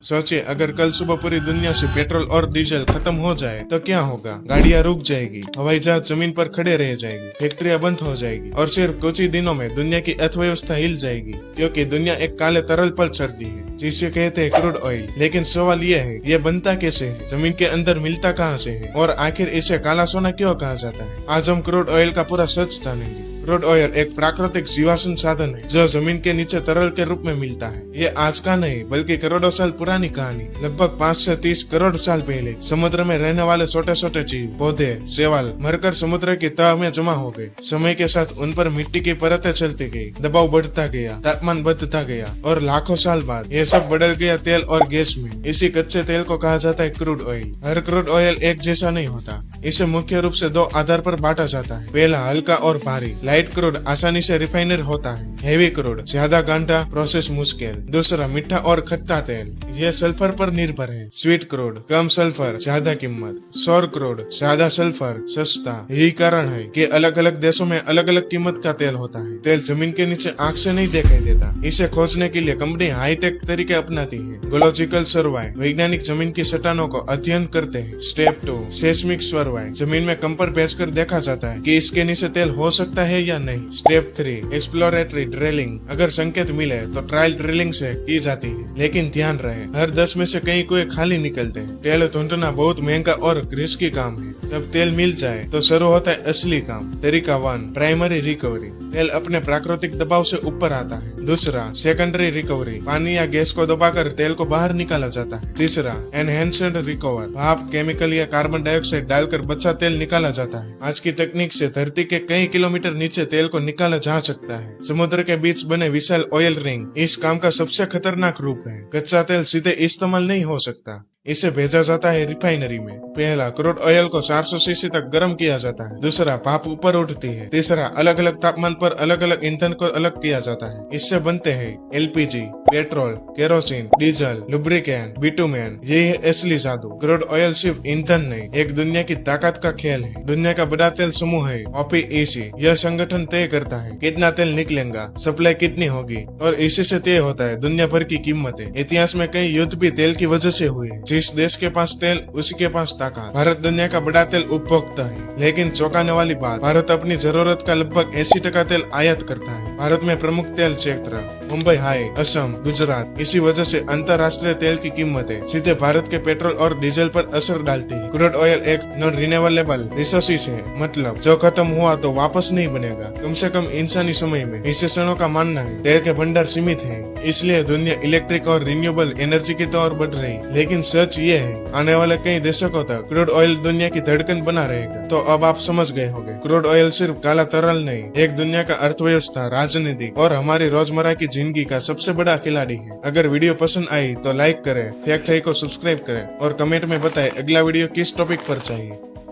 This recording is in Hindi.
सोचिए, अगर कल सुबह पूरी दुनिया से पेट्रोल और डीजल खत्म हो जाए तो क्या होगा। गाड़ियां रुक जाएगी, हवाई जहाज जमीन पर खड़े रह जाएगी, फैक्ट्रियां बंद हो जाएगी और सिर्फ कुछ ही दिनों में दुनिया की अर्थव्यवस्था हिल जाएगी, क्योंकि दुनिया एक काले तरल पर चलती है जिसे कहते हैं क्रूड ऑयल। लेकिन सवाल ये है, ये बनता कैसे है, जमीन के अंदर मिलता कहाँ से है और आखिर इसे काला सोना क्यों कहा जाता है। आज हम क्रूड ऑयल का पूरा सच जानेंगे। क्रूड ऑयल एक प्राकृतिक जीवाश्म साधन है जो जमीन के नीचे तरल के रूप में मिलता है। ये आज का नहीं बल्कि करोड़ों साल पुरानी कहानी। लगभग 5 से 30 करोड़ साल पहले समुद्र में रहने वाले छोटे छोटे जीव, पौधे, शैवाल मरकर समुद्र की तह में जमा हो गए। समय के साथ उन पर मिट्टी की परतें चलती गई, दबाव बढ़ता गया, तापमान बढ़ता गया और लाखों साल बाद ये सब बदल गया तेल और गैस में। इसी कच्चे तेल को कहा जाता है क्रूड ऑयल। हर क्रूड ऑयल एक जैसा नहीं होता। इसे मुख्य रूप से 2 आधार पर बांटा जाता है। पहला हल्का और भारी, लाइट क्रूड आसानी से रिफाइनर होता है। हेवी क्रूड ज्यादा घंटा, प्रोसेस मुश्किल। दूसरा मीठा और खट्टा तेल, यह सल्फर पर निर्भर है। स्वीट क्रूड कम सल्फर, ज्यादा कीमत। सौर क्रूड ज्यादा सल्फर, सस्ता। यही कारण है कि अलग अलग देशों में अलग अलग कीमत का तेल होता है। तेल जमीन के नीचे आंख से नहीं दिखाई देता। इसे खोजने के लिए कंपनी हाईटेक तरीके अपनाती है। जियोलॉजिकल सर्वे, वैज्ञानिक जमीन की चट्टानों को अध्ययन करते हैं। स्टेप 2 सेस्मिक सर्वे, जमीन में कंपर भेजकर देखा जाता है कि इसके नीचे तेल हो सकता है या नहीं। स्टेप 3 एक्सप्लोरेटरी ड्रिलिंग, अगर संकेत मिले तो ट्रायल ड्रिलिंग से की जाती है। लेकिन ध्यान रहे, हर 10 में से कई कुएं खाली निकलते हैं। तेल ढूंढना बहुत महंगा और रिस्की काम है। जब तेल मिल जाए तो शुरू होता है असली काम। तरीका 1 प्राइमरी रिकवरी, तेल अपने प्राकृतिक दबाव से ऊपर आता है। दूसरा सेकेंडरी रिकवरी, पानी या गैस को दबाकर तेल को बाहर निकाला जाता है। तीसरा एनहेंस्ड रिकवर, भाप, केमिकल या कार्बन डाइऑक्साइड डालकर बचा तेल निकाला जाता है। आज की तकनीक से धरती के कई किलोमीटर नीचे तेल को निकाला जा सकता है। समुद्र के बीच बने विशाल ऑयल रिंग इस काम का सबसे खतरनाक रूप है। कच्चा तेल सीधे इस्तेमाल नहीं हो सकता, इसे भेजा जाता है रिफाइनरी में। पहला क्रूड ऑयल को 400 सीसी तक गर्म किया जाता है। दूसरा भाप ऊपर उठती है। तीसरा अलग अलग तापमान पर अलग अलग ईंधन को अलग किया जाता है। इससे बनते हैं LPG, petrol, kerosene, diesel, lubricant, bitumen. ये है असली जादू। क्रूड ऑयल सिर्फ ईंधन नहीं, एक दुनिया की ताकत का खेल है। दुनिया का बड़ा तेल समूह है ओपीईसी। यह संगठन तय करता है कितना तेल निकलेगा, सप्लाई कितनी होगी और इसी से तय होता है दुनिया भर की कीमतें। इतिहास में कई युद्ध भी तेल की वजह से हुए। जिस देश के पास तेल उसी के पास ताकत। भारत दुनिया का बड़ा तेल उपभोक्ता है, लेकिन चौंकाने वाली बात, भारत अपनी जरूरत का लगभग 80% तेल आयात करता है। भारत में प्रमुख तेल क्षेत्र मुंबई, हाई, असम, गुजरात। इसी वजह से अंतर्राष्ट्रीय तेल की कीमतें सीधे भारत के पेट्रोल और डीजल पर असर डालती है। क्रूड ऑयल एक नॉन रिन्यूएबल रिसोर्स है, मतलब जो खत्म हुआ तो वापस नहीं बनेगा। कम से कम इंसानी समय में। विशेषज्ञों का मानना है तेल के भंडार सीमित है, इसलिए दुनिया इलेक्ट्रिक और रिन्यूएबल एनर्जी की ओर बढ़ रही। लेकिन सच ये है, आने वाले कई दशकों तक क्रूड ऑयल दुनिया की धड़कन बना रहेगा। तो अब आप समझ गए होंगे, क्रूड ऑयल सिर्फ काला तरल नहीं, एक दुनिया का अर्थव्यवस्था, राजनीति और हमारी रोजमर्रा की जिंदगी का सबसे बड़ा खिलाड़ी है। अगर वीडियो पसंद आई तो लाइक करें, फैक्ट है को सब्सक्राइब करें और कमेंट में बताएं अगला वीडियो किस टॉपिक पर चाहिए।